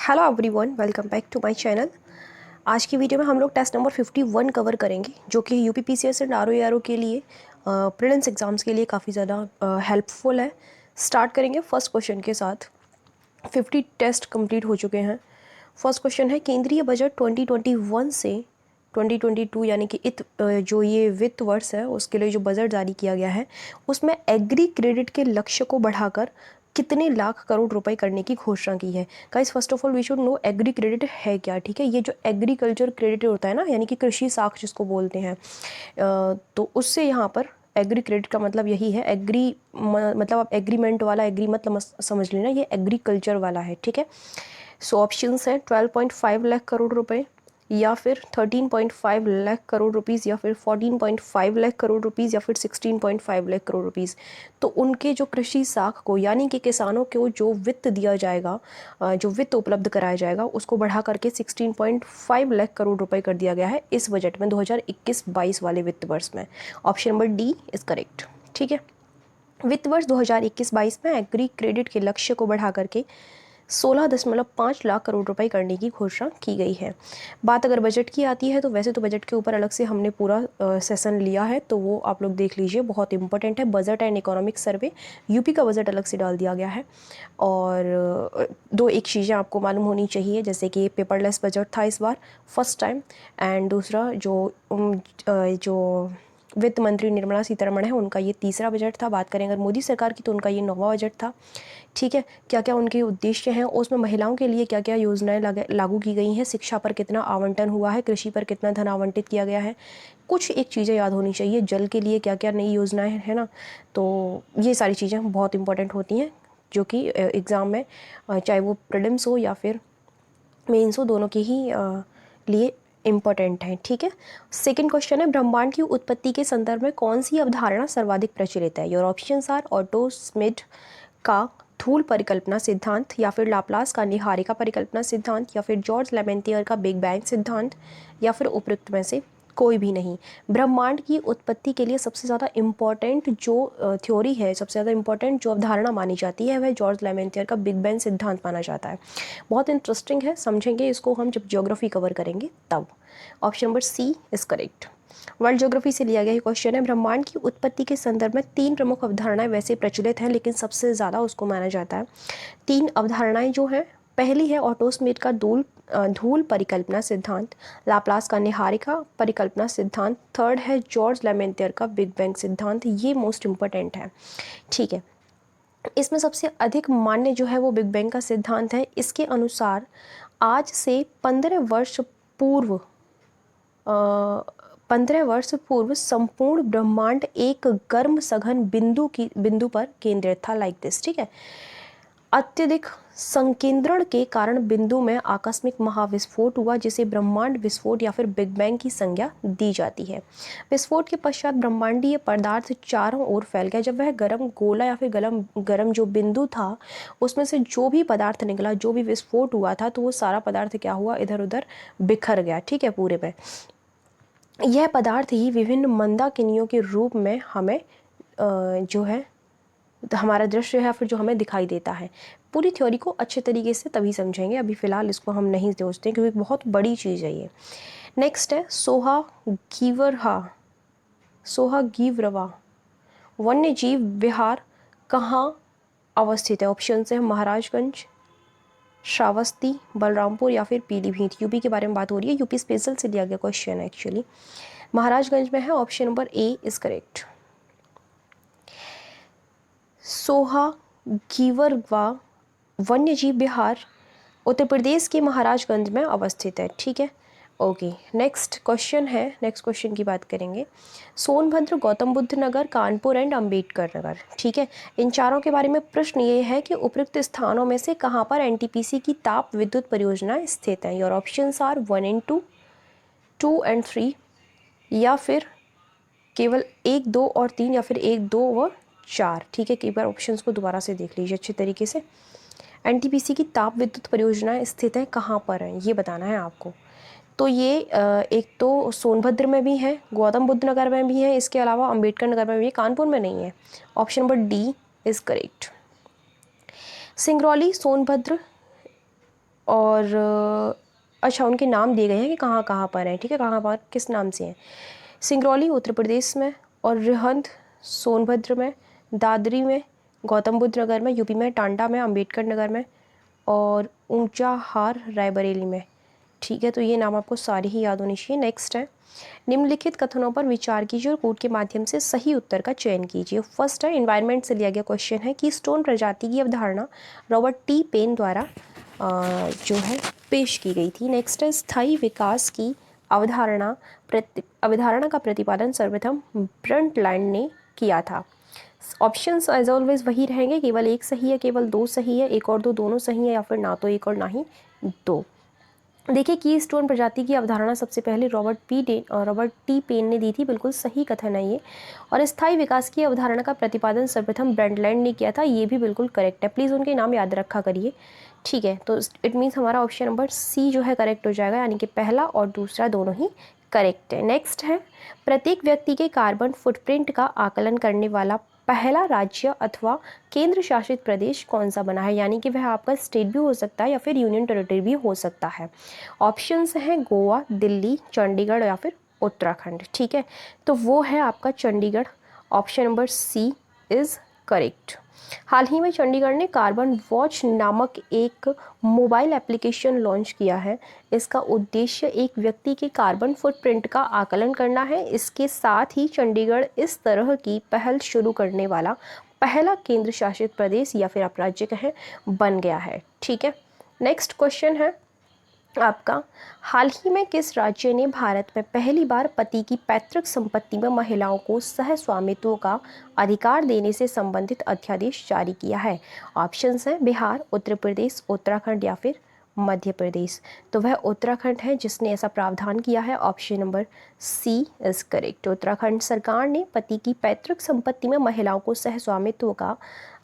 Hello everyone, welcome back to my channel. आज की video में हम लोग टेस्ट नंबर 51 कवर करेंगे, जो कि यूपी पीसीएस एंड आरओ के लिए प्रीलिम्स एग्जाम्स के लिए काफ़ी ज़्यादा हेल्पफुल है। स्टार्ट करेंगे फर्स्ट क्वेश्चन के साथ। 50 टेस्ट कंप्लीट हो चुके हैं। फर्स्ट क्वेश्चन है, केंद्रीय बजट 2021 से 2022 यानी कि जो ये वित्त वर्ष है उसके लिए जो बजट जारी किया गया है, उसमें एग्री क्रेडिट के लक्ष्य को बढ़ाकर कितने लाख करोड़ रुपए करने की घोषणा की है। Guys, first of all we should know agri credit है क्या। ठीक है, ये जो एग्रीकल्चर क्रेडिट होता है ना, यानी कि कृषि साख जिसको बोलते हैं, तो उससे यहाँ पर एग्री क्रेडिट का मतलब यही है। मतलब आप एग्रीमेंट वाला एग्री मतलब समझ लेना, ये एग्रीकल्चर वाला है। ठीक है, सो ऑप्शंस हैं 12.5 लाख करोड़ रुपए, या फिर 13.5 लाख करोड़ रुपीज़, या फिर 14.5 लाख करोड़ रुपीज़, या फिर 16.5 लाख करोड़ रुपीज़। तो उनके जो कृषि साख को यानी कि किसानों को जो वित्त दिया जाएगा, जो वित्त उपलब्ध कराया जाएगा, उसको बढ़ा करके 16.5 लाख करोड़ रुपए कर दिया गया है इस बजट में 2021-22 वाले वित्त वर्ष में। Option number D is correct. ठीक है, वित्त वर्ष 2021-22 में एग्री क्रेडिट के लक्ष्य को बढ़ा करके 16.5 लाख करोड़ रुपए करने की घोषणा की गई है। बात अगर बजट की आती है तो वैसे तो बजट के ऊपर अलग से हमने पूरा सेशन लिया है, तो वो आप लोग देख लीजिए, बहुत इंपॉर्टेंट है। Budget and economic survey, UP का बजट अलग से डाल दिया गया है। और दो एक चीज़ें आपको मालूम होनी चाहिए, जैसे कि पेपरलेस बजट था इस बार फर्स्ट टाइम, एंड दूसरा जो वित्त मंत्री निर्मला सीतारमण है, उनका ये तीसरा बजट था। बात करें अगर मोदी सरकार की, तो उनका ये 9वां बजट था। ठीक है, क्या क्या उनके उद्देश्य हैं, उसमें महिलाओं के लिए क्या क्या योजनाएं लागू की गई हैं, शिक्षा पर कितना आवंटन हुआ है, कृषि पर कितना धन आवंटित किया गया है, कुछ एक चीज़ें याद होनी चाहिए, जल के लिए क्या क्या नई योजनाएं हैं, है ना। तो ये सारी चीज़ें बहुत इंपॉर्टेंट होती हैं, जो कि एग्ज़ाम में चाहे वो प्रीलिम्स हो या फिर मेंस हो, दोनों के ही लिए इम्पोर्टेंट है। ठीक है, सेकंड क्वेश्चन है, ब्रह्मांड की उत्पत्ति के संदर्भ में कौन सी अवधारणा सर्वाधिक प्रचलित है। Your options are Otto Schmidt का धूल परिकल्पना सिद्धांत, या फिर लाप्लास का निहारिका परिकल्पना सिद्धांत, या फिर जॉर्ज लेमेंटियर का बिग बैंग सिद्धांत, या फिर उपयुक्त में से कोई भी नहीं। ब्रह्मांड की उत्पत्ति के लिए सबसे ज़्यादा इम्पॉर्टेंट जो थ्योरी है, सबसे ज़्यादा इम्पॉर्टेंट जो अवधारणा मानी जाती है, वह जॉर्ज लेमेंटियर का बिग बैंग सिद्धांत माना जाता है। बहुत इंटरेस्टिंग है, समझेंगे इसको हम जब ज्योग्राफी कवर करेंगे तब। Option number C is correct. World geography से लिया गया ये क्वेश्चन है, ब्रह्मांड की उत्पत्ति के संदर्भ में 3 प्रमुख अवधारणाएं वैसे प्रचलित हैं, लेकिन सबसे ज़्यादा उसको माना जाता है। 3 अवधारणाएं जो हैं, पहली है ऑटो स्मिथ का धूल परिकल्पना सिद्धांत, लाप्लास का निहारिका परिकल्पना सिद्धांत, थर्ड है जॉर्ज लेमेंटियर का बिग बैंग सिद्धांत। ये मोस्ट इंपॉर्टेंट है। ठीक है, इसमें सबसे अधिक मान्य जो है वो बिग बैंग का सिद्धांत है। इसके अनुसार आज से 15 वर्ष पूर्व संपूर्ण ब्रह्मांड एक गर्म सघन बिंदु पर केंद्रित था, लाइक दिस। ठीक है, अत्यधिक संकेंद्रण के कारण बिंदु में आकस्मिक महाविस्फोट हुआ, जिसे ब्रह्मांड विस्फोट या फिर बिग बैंग की संज्ञा दी जाती है। विस्फोट के पश्चात ब्रह्मांडीय पदार्थ चारों ओर फैल गया। जब वह गर्म गोला या फिर गर्म जो बिंदु था, उसमें से जो भी पदार्थ निकला, जो भी विस्फोट हुआ था, तो वो सारा पदार्थ क्या हुआ, इधर उधर बिखर गया। ठीक है, पूरे में यह पदार्थ ही विभिन्न मंदाकिनियों के रूप में हमें जो है हमारा दृश्य है, या फिर जो हमें दिखाई देता है। पूरी थ्योरी को अच्छे तरीके से तभी समझेंगे, अभी फ़िलहाल इसको हम नहीं सोचते, क्योंकि बहुत बड़ी चीज़ है ये। नेक्स्ट है सोहा गीवरवा वन्य जीव विहार कहाँ अवस्थित है। ऑप्शन है महाराजगंज, श्रावस्ती, बलरामपुर, या फिर पीलीभीत। यूपी के बारे में बात हो रही है, यूपी स्पेशल से लिया गया क्वेश्चन है एक्चुअली। महाराजगंज में है, option number A is correct. Sohagibarwa वन्यजीव विहार उत्तर प्रदेश के महाराजगंज में अवस्थित है। ठीक है, ओके। नेक्स्ट क्वेश्चन है, नेक्स्ट क्वेश्चन की बात करेंगे। सोनभद्र, गौतम बुद्ध नगर, कानपुर एंड अंबेडकर नगर। ठीक है, इन चारों के बारे में प्रश्न ये है कि उपयुक्त स्थानों में से कहाँ पर एनटीपीसी की ताप विद्युत परियोजना स्थित है। Your options are 1 and 2, 2 and 3, या फिर केवल 1, 2 और 3, या फिर 1, 2 और 4। ठीक है, कई बार ऑप्शंस को दोबारा से देख लीजिए अच्छे तरीके से। एनटीपीसी की ताप विद्युत परियोजनाएं स्थित है कहाँ पर है, ये बताना है आपको। तो ये एक तो सोनभद्र में भी है, गौतम बुद्ध नगर में भी है, इसके अलावा अंबेडकर नगर में भी है, कानपुर में नहीं है। Option number D is correct. Singrauli, Sonbhadra और अच्छा, उनके नाम दिए गए हैं कि कहाँ कहाँ पर हैं, ठीक है, कहाँ पर किस नाम से हैं। सिंगरौली उत्तर प्रदेश में, और रिहंद सोनभद्र में, दादरी में, गौतम बुद्ध नगर में यूपी में, टांडा में, अंबेडकर नगर में, और ऊंचाहार रायबरेली में। ठीक है, तो ये नाम आपको सारे ही याद होने चाहिए। नेक्स्ट है, निम्नलिखित कथनों पर विचार कीजिए और कोड के माध्यम से सही उत्तर का चयन कीजिए। फर्स्ट है, इन्वायरमेंट से लिया गया क्वेश्चन है कि स्टोन प्रजाति की अवधारणा रॉबर्ट टी पेन द्वारा जो है पेश की गई थी। नेक्स्ट है, स्थायी विकास की अवधारणा का प्रतिपादन सर्वप्रथम ब्रंटलैंड ने किया था। ऑप्शंस एज ऑलवेज वही रहेंगे, केवल एक सही है, केवल दो सही है, एक और दो दोनों सही है, या फिर ना तो एक और ना ही दो। देखिए, की स्टोन प्रजाति की अवधारणा सबसे पहले रॉबर्ट टी पेन ने दी थी, बिल्कुल सही कथन है ये। और स्थायी विकास की अवधारणा का प्रतिपादन सर्वप्रथम ब्रंटलैंड ने किया था, ये भी बिल्कुल करेक्ट है। प्लीज़ उनके नाम याद रखा करिए, ठीक है। तो इट मीन्स हमारा ऑप्शन नंबर सी जो है करेक्ट हो जाएगा, यानी कि पहला और दूसरा दोनों ही करेक्ट है। नेक्स्ट है, प्रत्येक व्यक्ति के कार्बन फुटप्रिंट का आकलन करने वाला पहला राज्य अथवा केंद्र शासित प्रदेश कौन सा बना है, यानी कि वह आपका स्टेट भी हो सकता है या फिर यूनियन टेरिटरी भी हो सकता है। ऑप्शंस हैं गोवा, दिल्ली, चंडीगढ़ या फिर उत्तराखंड, ठीक है। तो वो है आपका Chandigarh, option number C is correct. हाल ही में चंडीगढ़ ने कार्बन वॉच नामक एक मोबाइल एप्लीकेशन लॉन्च किया है। इसका उद्देश्य एक व्यक्ति के कार्बन फुटप्रिंट का आकलन करना है। इसके साथ ही चंडीगढ़ इस तरह की पहल शुरू करने वाला पहला केंद्र शासित प्रदेश या फिर आप राज्य कहें बन गया है, ठीक है। नेक्स्ट क्वेश्चन है आपका, हाल ही में किस राज्य ने भारत में पहली बार पति की पैतृक संपत्ति में महिलाओं को सह स्वामित्व का अधिकार देने से संबंधित अध्यादेश जारी किया है। ऑप्शंस हैं बिहार, उत्तर प्रदेश, उत्तराखंड या फिर मध्य प्रदेश। तो वह उत्तराखंड है जिसने ऐसा प्रावधान किया है, option number C is correct. Uttarakhand सरकार ने पति की पैतृक संपत्ति में महिलाओं को सह स्वामित्व का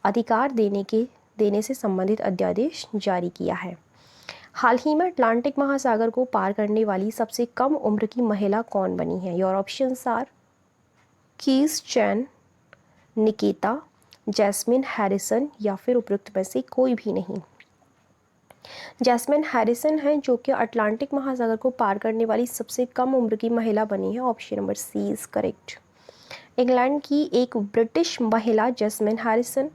अधिकार देने से संबंधित अध्यादेश जारी किया है। हाल ही में अटलांटिक महासागर को पार करने वाली सबसे कम उम्र की महिला कौन बनी है। योर ऑप्शंस आर कीस चैन, निकिता, जैस्मिन हैरिसन या फिर उपयुक्त में से कोई भी नहीं। जैस्मिन हैरिसन है जो कि अटलांटिक महासागर को पार करने वाली सबसे कम उम्र की महिला बनी है, option number C is correct. England की एक ब्रिटिश महिला जैस्मिन हैरिसन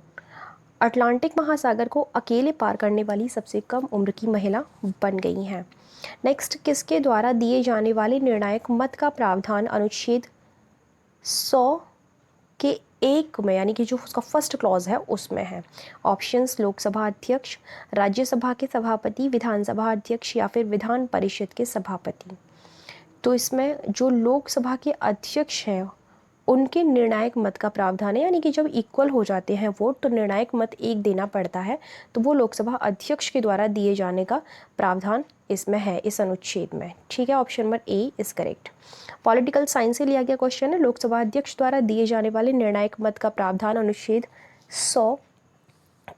अटलांटिक महासागर को अकेले पार करने वाली सबसे कम उम्र की महिला बन गई हैं। नेक्स्ट, किसके द्वारा दिए जाने वाले निर्णायक मत का प्रावधान अनुच्छेद 100 के एक में, यानी कि जो उसका फर्स्ट क्लॉज है उसमें है। ऑप्शंस लोकसभा अध्यक्ष, राज्यसभा के सभापति, विधानसभा अध्यक्ष या फिर विधान परिषद के सभापति। तो इसमें जो लोकसभा के अध्यक्ष हैं उनके निर्णायक मत का प्रावधान है, यानी कि जब इक्वल हो जाते हैं वोट तो निर्णायक मत एक देना पड़ता है, तो वो लोकसभा अध्यक्ष के द्वारा दिए जाने का प्रावधान इसमें है, इस अनुच्छेद में, ठीक है। Option number A is correct. Political science से लिया गया क्वेश्चन है, लोकसभा अध्यक्ष द्वारा दिए जाने वाले निर्णायक मत का प्रावधान अनुच्छेद 100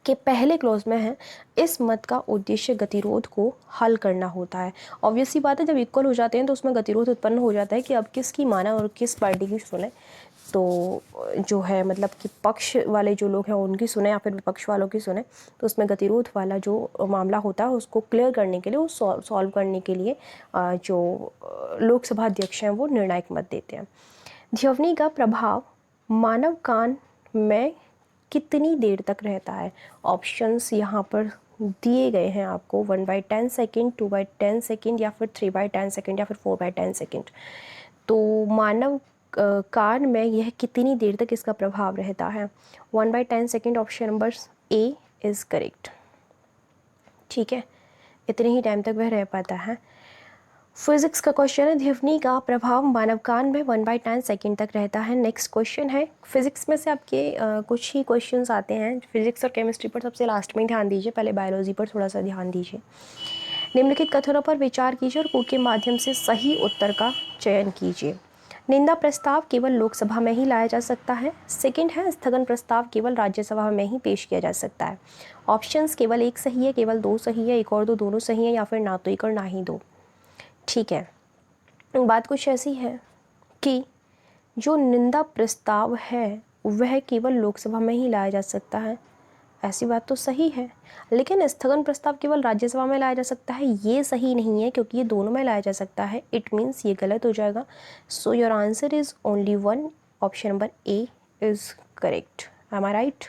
के पहले क्लॉज में है। इस मत का उद्देश्य गतिरोध को हल करना होता है। ऑब्वियस सी बात है, जब इक्वल हो जाते हैं तो उसमें गतिरोध उत्पन्न हो जाता है कि अब किसकी माना और किस पार्टी की सुने। तो जो है मतलब कि पक्ष वाले जो लोग हैं उनकी सुने या फिर विपक्ष वालों की सुने, तो उसमें गतिरोध वाला जो मामला होता है उसको क्लियर करने के लिए, उस सॉल्व करने के लिए जो लोकसभा अध्यक्ष हैं वो निर्णायक मत देते हैं। ध्वनि का प्रभाव मानव कान में कितनी देर तक रहता है। ऑप्शंस यहाँ पर दिए गए हैं आपको, 1/10 सेकेंड, 2/10 सेकेंड या फिर 3/10 सेकेंड या फिर 4/10 सेकेंड। तो मानव कान में यह कितनी देर तक इसका प्रभाव रहता है, 1/10 second, option number A is correct, ठीक है। इतने ही टाइम तक वह रह पाता है। फिजिक्स का क्वेश्चन है, ध्वनि का प्रभाव मानव कान में 1/10 सेकेंड तक रहता है। नेक्स्ट क्वेश्चन है, फिजिक्स में से आपके कुछ ही क्वेश्चंस आते हैं। फिजिक्स और केमिस्ट्री पर सबसे लास्ट में ध्यान दीजिए, पहले बायोलॉजी पर थोड़ा सा ध्यान दीजिए। निम्नलिखित कथनों पर विचार कीजिए और कोड के माध्यम से सही उत्तर का चयन कीजिए। निंदा प्रस्ताव केवल लोकसभा में ही लाया जा सकता है। सेकंड है, स्थगन प्रस्ताव केवल राज्यसभा में ही पेश किया जा सकता है। ऑप्शंस केवल एक सही है, केवल दो सही है, एक और दो दोनों सही है, या फिर ना तो एक और ना ही दो, ठीक है। बात कुछ ऐसी है कि जो निंदा प्रस्ताव है वह केवल लोकसभा में ही लाया जा सकता है। ऐसी बात तो सही है, लेकिन स्थगन प्रस्ताव केवल राज्यसभा में लाया जा सकता है, ये सही नहीं है क्योंकि ये दोनों में लाया जा सकता है। इट मीन्स ये गलत हो जाएगा। So your answer is only one, option number A is correct. Am I right?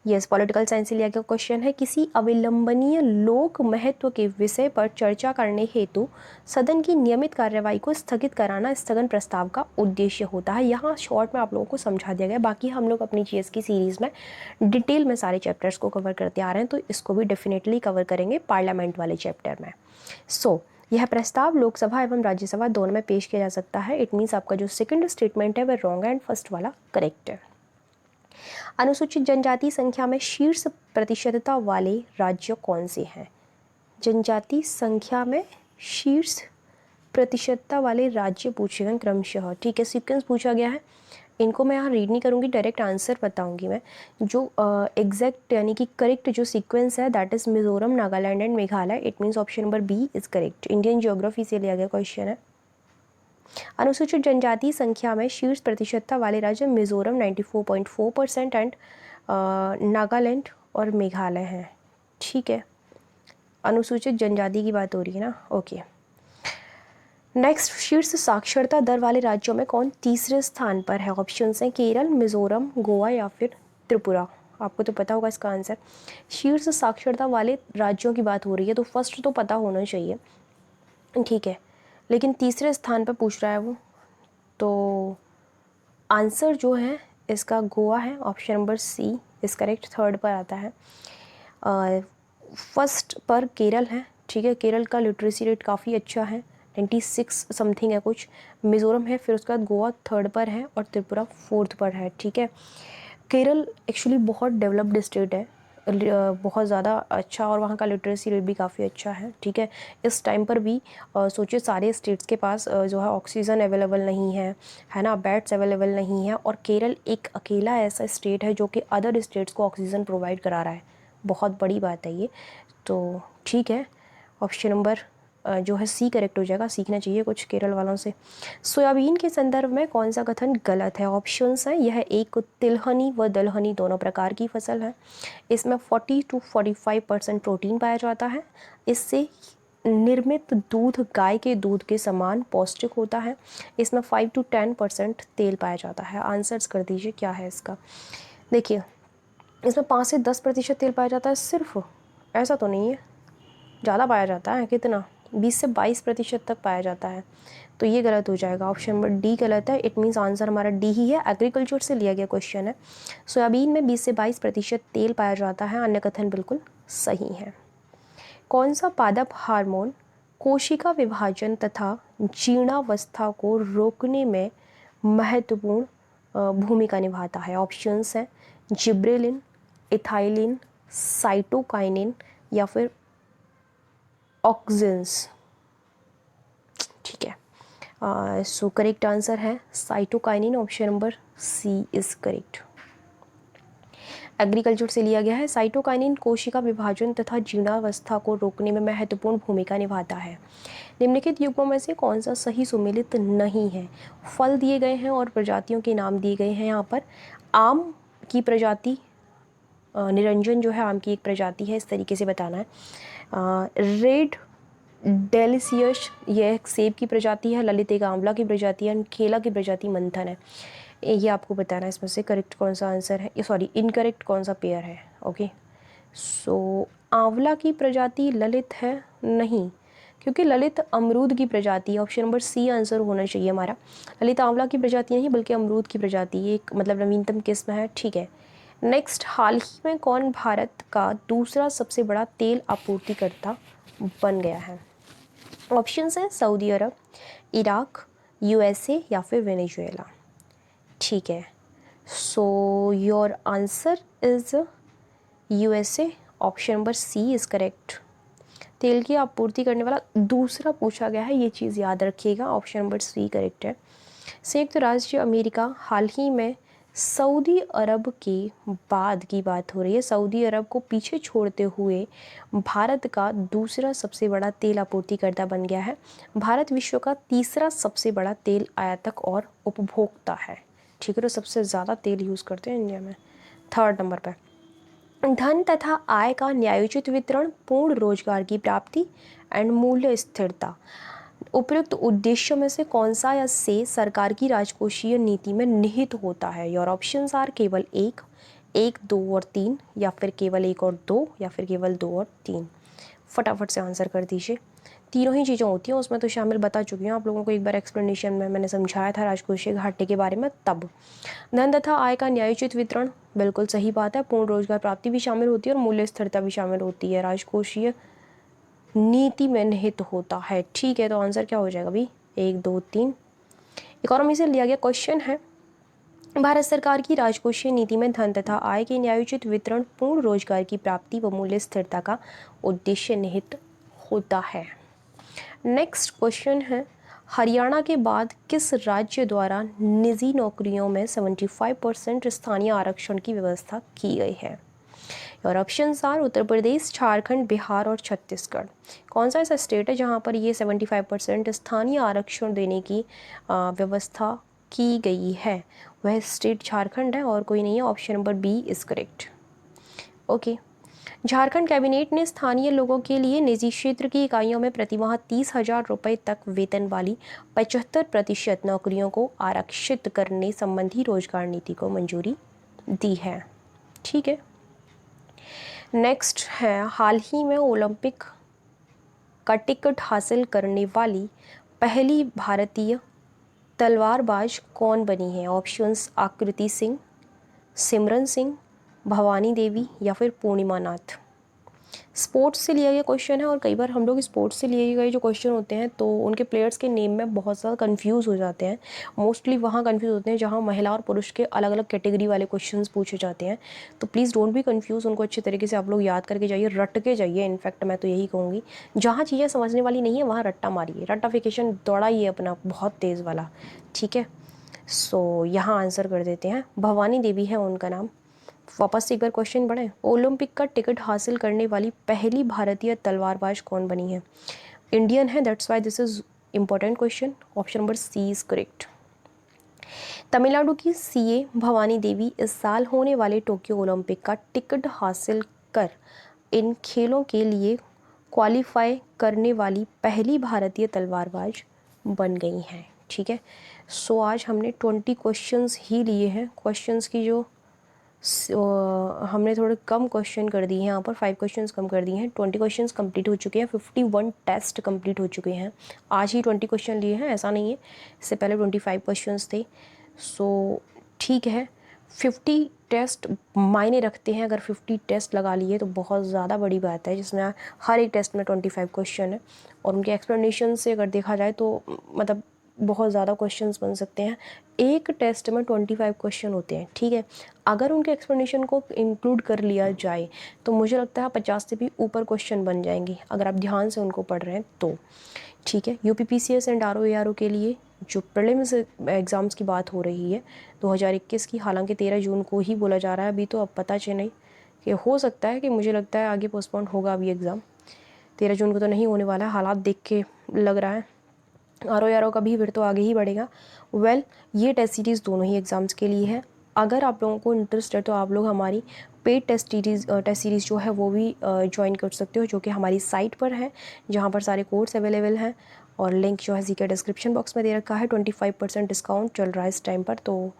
Yes, political science से लिया गया क्वेश्चन है। किसी अविलंबनीय लोक महत्व के विषय पर चर्चा करने हेतु सदन की नियमित कार्यवाही को स्थगित कराना स्थगन प्रस्ताव का उद्देश्य होता है। यहाँ शॉर्ट में आप लोगों को समझा दिया गया। बाकी हम लोग अपनी जीएस की सीरीज़ में डिटेल में सारे चैप्टर्स को कवर करते आ रहे हैं, तो इसको भी डेफिनेटली कवर करेंगे पार्लियामेंट वाले चैप्टर में। सो यह प्रस्ताव लोकसभा एवं राज्यसभा दोनों में पेश किया जा सकता है। इट मीन्स आपका जो सेकंड स्टेटमेंट है वह रॉन्ग एंड फर्स्ट वाला करेक्ट है। अनुसूचित जनजाति संख्या में शीर्ष प्रतिशतता वाले राज्य कौन से हैं? जनजाति संख्या में शीर्ष प्रतिशतता वाले राज्य पूछे गए क्रमशः। ठीक है, सीक्वेंस पूछा गया है, इनको मैं यहाँ रीड नहीं करूँगी, डायरेक्ट आंसर बताऊँगी मैं। जो एग्जैक्ट यानी कि करेक्ट जो सीक्वेंस है that is Mizoram, Nagaland and Meghalaya. It means option number B is correct. Indian geography से लिया गया क्वेश्चन है। अनुसूचित जनजाति संख्या में शीर्ष प्रतिशतता वाले राज्य मिजोरम 94.4% एंड नागालैंड और मेघालय हैं। ठीक है, अनुसूचित जनजाति की बात हो रही है ना। ओके, नेक्स्ट, शीर्ष साक्षरता दर वाले राज्यों में कौन तीसरे स्थान पर है? ऑप्शंस हैं केरल, मिजोरम, गोवा या फिर त्रिपुरा। आपको तो पता होगा इसका आंसर। शीर्ष साक्षरता वाले राज्यों की बात हो रही है तो फर्स्ट तो पता होना चाहिए, ठीक है, लेकिन तीसरे स्थान पर पूछ रहा है वो, तो आंसर जो है इसका गोवा है। ऑप्शन नंबर सी इस करेक्ट। थर्ड पर आता है। फर्स्ट पर केरल है। ठीक है, केरल का लिटरेसी रेट काफ़ी अच्छा है, 96 समथिंग है कुछ। मिज़ोरम है, फिर उसके बाद गोवा थर्ड पर है और त्रिपुरा फोर्थ पर है। ठीक है, केरल एक्चुअली बहुत डेवलप्ड स्टेट है, बहुत ज़्यादा अच्छा, और वहाँ का लिटरेसी रेट भी काफ़ी अच्छा है। ठीक है, इस टाइम पर भी सोचिए सारे स्टेट्स के पास जो है ऑक्सीजन अवेलेबल नहीं है ना, बेड्स अवेलेबल नहीं है, और केरल एक अकेला ऐसा स्टेट है जो कि अदर स्टेट्स को ऑक्सीजन प्रोवाइड करा रहा है। बहुत बड़ी बात है ये। तो ठीक है, ऑप्शन नंबर जो है सी करेक्ट हो जाएगा। सीखना चाहिए कुछ केरल वालों से। सोयाबीन के संदर्भ में कौन सा कथन गलत है? ऑप्शंस हैं, यह एक तिलहनी व दलहनी दोनों प्रकार की फसल है। इसमें 40 to 45% प्रोटीन पाया जाता है। इससे निर्मित दूध गाय के दूध के समान पौष्टिक होता है। इसमें 5 to 10% तेल पाया जाता है। आंसर्स कर दीजिए क्या है इसका। देखिए, इसमें 5 से 10% तेल पाया जाता है सिर्फ, ऐसा तो नहीं है, ज़्यादा पाया जाता है। कितना? 20 से 22% तक पाया जाता है, तो ये गलत हो जाएगा। ऑप्शन नंबर डी गलत है। इट मीन्स आंसर हमारा डी ही है। एग्रीकल्चर से लिया गया क्वेश्चन है। सोयाबीन में 20 से 22% तेल पाया जाता है। अन्य कथन बिल्कुल सही है। कौन सा पादप हार्मोन कोशिका विभाजन तथा जीर्णावस्था को रोकने में महत्वपूर्ण भूमिका निभाता है? ऑप्शंस हैं जिब्रेलिन, इथाइलिन, साइटोकाइनिन या फिर ऑक्सिन्स। ठीक है, सो करेक्ट आंसर है cytokinin. Option number C is correct. Agriculture से लिया गया है। साइटोकाइनिन कोशिका विभाजन तथा जीर्णावस्था को रोकने में महत्वपूर्ण भूमिका निभाता है। निम्नलिखित युग्मों में से कौन सा सही सुमेलित नहीं है? फल दिए गए हैं और प्रजातियों के नाम दिए गए हैं यहाँ पर। आम की प्रजाति, निरंजन जो है आम की एक प्रजाति है, इस तरीके से बताना है। रेड डेलिसियस ये एक सेब की प्रजाति है। ललित एक आंवला की प्रजाति है। केला की प्रजाति मंथन है। ये आपको बताना है इसमें से करेक्ट कौन सा आंसर है, सॉरी इनकरेक्ट कौन सा पेयर है। ओके, सो आंवला की प्रजाति ललित है नहीं, क्योंकि ललित अमरूद की प्रजाति है। ऑप्शन नंबर सी आंसर होना चाहिए हमारा। ललित आंवला की प्रजाति नहीं बल्कि अमरूद की प्रजाति, एक मतलब नवीनतम किस्म है। ठीक है, नेक्स्ट, हाल ही में कौन भारत का दूसरा सबसे बड़ा तेल आपूर्तिकर्ता बन गया है? ऑप्शंस हैं सऊदी अरब, इराक, यूएसए या फिर वेनेजुएला। ठीक है, so your answer is USA. Option number C is correct. तेल की आपूर्ति करने वाला दूसरा पूछा गया है, ये चीज़ याद रखिएगा। ऑप्शन नंबर सी करेक्ट है। संयुक्त राज्य अमेरिका हाल ही में सऊदी अरब के बाद की बात हो रही है, सऊदी अरब को पीछे छोड़ते हुए भारत का दूसरा सबसे बड़ा तेल आपूर्तिकर्ता बन गया है। भारत विश्व का तीसरा सबसे बड़ा तेल आयातक और उपभोक्ता है। ठीक है, तो सबसे ज़्यादा तेल यूज़ करते हैं इंडिया में, थर्ड नंबर पर। धन तथा आय का न्यायोचित वितरण, पूर्ण रोजगार की प्राप्ति एंड मूल्य स्थिरता। उपयुक्त उद्देश्यों में से कौन सा या से सरकार की राजकोषीय नीति में निहित होता है? योर ऑप्शंस आर केवल एक, एक, दो और तीन, या फिर केवल एक और दो, या फिर केवल दो और तीन। फटाफट से आंसर कर दीजिए। तीनों ही चीज़ें होती हैं उसमें, तो शामिल बता चुकी हूँ आप लोगों को एक बार एक्सप्लेनेशन में मैंने समझाया था राजकोषीय घाटे के बारे में तब। धन तथा आय का न्यायोचित वितरण, बिल्कुल सही बात है। पूर्ण रोजगार प्राप्ति भी शामिल होती है और मूल्य स्थिरता भी शामिल होती है, राजकोषीय नीति में निहित होता है। ठीक है, तो आंसर क्या हो जाएगा भाई? एक, दो, तीन। इकोनॉमी से लिया गया क्वेश्चन है, भारत सरकार की राजकोषीय नीति में धन तथा आय के न्यायोचित वितरण, पूर्ण रोजगार की प्राप्ति व मूल्य स्थिरता का उद्देश्य निहित होता है। नेक्स्ट क्वेश्चन है, हरियाणा के बाद किस राज्य द्वारा निजी नौकरियों में 75% स्थानीय आरक्षण की व्यवस्था की गई है? और ऑप्शंस आर उत्तर प्रदेश, झारखंड, बिहार और छत्तीसगढ़। कौन सा ऐसा स्टेट है जहाँ पर ये 75% स्थानीय आरक्षण देने की व्यवस्था की गई है? वह स्टेट झारखंड है और कोई नहीं है। Option number B is correct. Okay. Jharkhand cabinet ने स्थानीय लोगों के लिए निजी क्षेत्र की इकाइयों में प्रतिमाह 30,000 रुपये तक वेतन वाली 75% नौकरियों को आरक्षित करने संबंधी रोजगार नीति को मंजूरी दी है। ठीक है। नेक्स्ट है, हाल ही में ओलंपिक का टिकट हासिल करने वाली पहली भारतीय तलवारबाज कौन बनी है? ऑप्शंस आकृति सिंह, सिमरन सिंह, भवानी देवी या फिर पूर्णिमा नाथ। स्पोर्ट्स से लिया गया क्वेश्चन है और कई बार हम लोग स्पोर्ट्स से लिए गए जो क्वेश्चन होते हैं तो उनके प्लेयर्स के नेम में बहुत ज़्यादा कंफ्यूज हो जाते हैं। मोस्टली वहाँ कंफ्यूज होते हैं जहाँ महिला और पुरुष के अलग अलग कैटेगरी वाले क्वेश्चंस पूछे जाते हैं। तो प्लीज़ डोंट बी कंफ्यूज, उनको अच्छे तरीके से आप लोग याद करके जाइए, रट के जाइए। इनफैक्ट मैं तो यही कहूँगी, जहाँ चीज़ें समझने वाली नहीं है वहाँ रट्टा मारिए, रट्टाफिकेशन दौड़ाइए अपना बहुत तेज़ वाला। ठीक है, सो यहाँ आंसर कर देते हैं, भवानी देवी है उनका नाम। वापस से एक बार क्वेश्चन पढ़ें, ओलंपिक का टिकट हासिल करने वाली पहली भारतीय तलवारबाज कौन बनी है? इंडियन है, that's why this is important question. Option number C is correct. Tamil Nadu की सीए भवानी देवी इस साल होने वाले टोक्यो ओलंपिक का टिकट हासिल कर इन खेलों के लिए क्वालिफाई करने वाली पहली भारतीय तलवारबाज बन गई हैं। ठीक है, सो आज हमने 20 क्वेश्चंस ही लिए हैं। क्वेश्चंस की जो हमने थोड़े कम क्वेश्चन कर दिए हैं, यहाँ पर 5 क्वेश्चंस कम कर दिए हैं। 20 क्वेश्चंस कंप्लीट हो चुके हैं, 51 टेस्ट कंप्लीट हो चुके हैं। आज ही 20 क्वेश्चन लिए हैं, ऐसा नहीं है, इससे पहले 25 क्वेश्चंस थे। सो ठीक है, 50 टेस्ट मायने रखते हैं। अगर 50 टेस्ट लगा लिए तो बहुत ज़्यादा बड़ी बात है, जिसमें हर एक टेस्ट में 25 क्वेश्चन है और उनके एक्सप्लेनेशन से अगर देखा जाए तो मतलब बहुत ज़्यादा क्वेश्चंस बन सकते हैं। एक टेस्ट में 25 क्वेश्चन होते हैं। ठीक है, अगर उनके एक्सप्लेनेशन को इंक्लूड कर लिया जाए तो मुझे लगता है 50 से भी ऊपर क्वेश्चन बन जाएंगे अगर आप ध्यान से उनको पढ़ रहे हैं तो। ठीक है, यूपीपीसीएस एंड आरओएआरओ के लिए जो प्रीलिम्स एग्ज़ाम्स की बात हो रही है 2021 की, हालांकि 13 जून को ही बोला जा रहा है अभी, तो अब पता नहीं कि हो सकता है कि मुझे लगता है आगे पोस्टपोन होगा अभी एग्ज़ाम। 13 जून को तो नहीं होने वाला है, हालात देख के लग रहा है। आरओ का भी फिर तो आगे ही बढ़ेगा। ये टेस्ट सीरीज़ दोनों ही एग्ज़ाम्स के लिए है। अगर आप लोगों को इंटरेस्ट है तो आप लोग हमारी पेड टेस्ट सीरीज़ जो है वो भी ज्वाइन कर सकते हो, जो कि हमारी साइट पर है, जहाँ पर सारे कोर्स अवेलेबल हैं और लिंक जो है के डिस्क्रिप्शन बॉक्स में दे रखा है। 25% डिस्काउंट चल रहा है इस टाइम पर, तो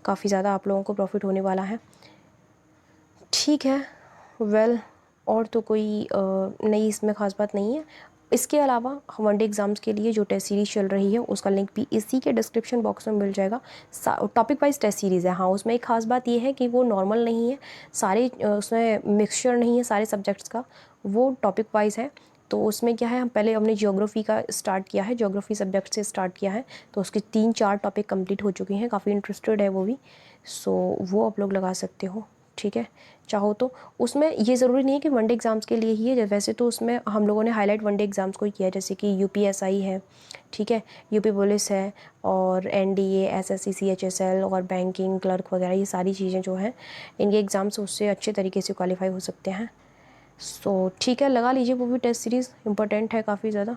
काफ़ी ज़्यादा आप लोगों को प्रॉफिट होने वाला है। ठीक है, और तो कोई नई इसमें ख़ास बात नहीं है। इसके अलावा वनडे एग्ज़ाम्स के लिए जो टेस्ट सीरीज़ चल रही है उसका लिंक भी इसी के डिस्क्रिप्शन बॉक्स में मिल जाएगा। टॉपिक वाइज टेस्ट सीरीज़ है। हाँ, उसमें एक ख़ास बात ये है कि वो नॉर्मल नहीं है, सारे उसमें मिक्सचर नहीं है सारे सब्जेक्ट्स का, वो टॉपिक वाइज है। तो उसमें क्या है, हम पहले हमने ज्योग्राफी का स्टार्ट किया है, ज्योग्राफी सब्जेक्ट से स्टार्ट किया है, तो उसके 3-4 टॉपिक कंप्लीट हो चुके हैं। काफ़ी इंटरेस्टेड है वो भी, सो वो आप लोग लगा सकते हो। ठीक है, चाहो तो उसमें ये ज़रूरी नहीं है कि वनडे एग्ज़ाम्स के लिए ही है, वैसे तो उसमें हम लोगों ने हाईलाइट वनडे एग्ज़ाम्स को ही किया है, जैसे कि यूपीएसआई है, ठीक है, यूपी पुलिस है और एनडीए, एसएससी, सीएचएसएल और बैंकिंग क्लर्क वगैरह, ये सारी चीज़ें जो हैं इनके एग्ज़ाम्स उससे अच्छे तरीके से क्वालिफाई हो सकते हैं। सो ठीक है, लगा लीजिए, वो भी टेस्ट सीरीज़ इंपॉर्टेंट है काफ़ी ज़्यादा।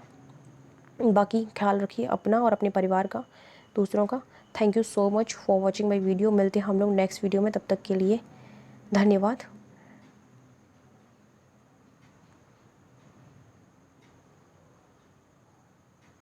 बाकी ख्याल रखिए अपना और अपने परिवार का, दूसरों का। Thank you so much for watching my video. मिलते हैं हम लोग नेक्स्ट वीडियो में, तब तक के लिए धन्यवाद।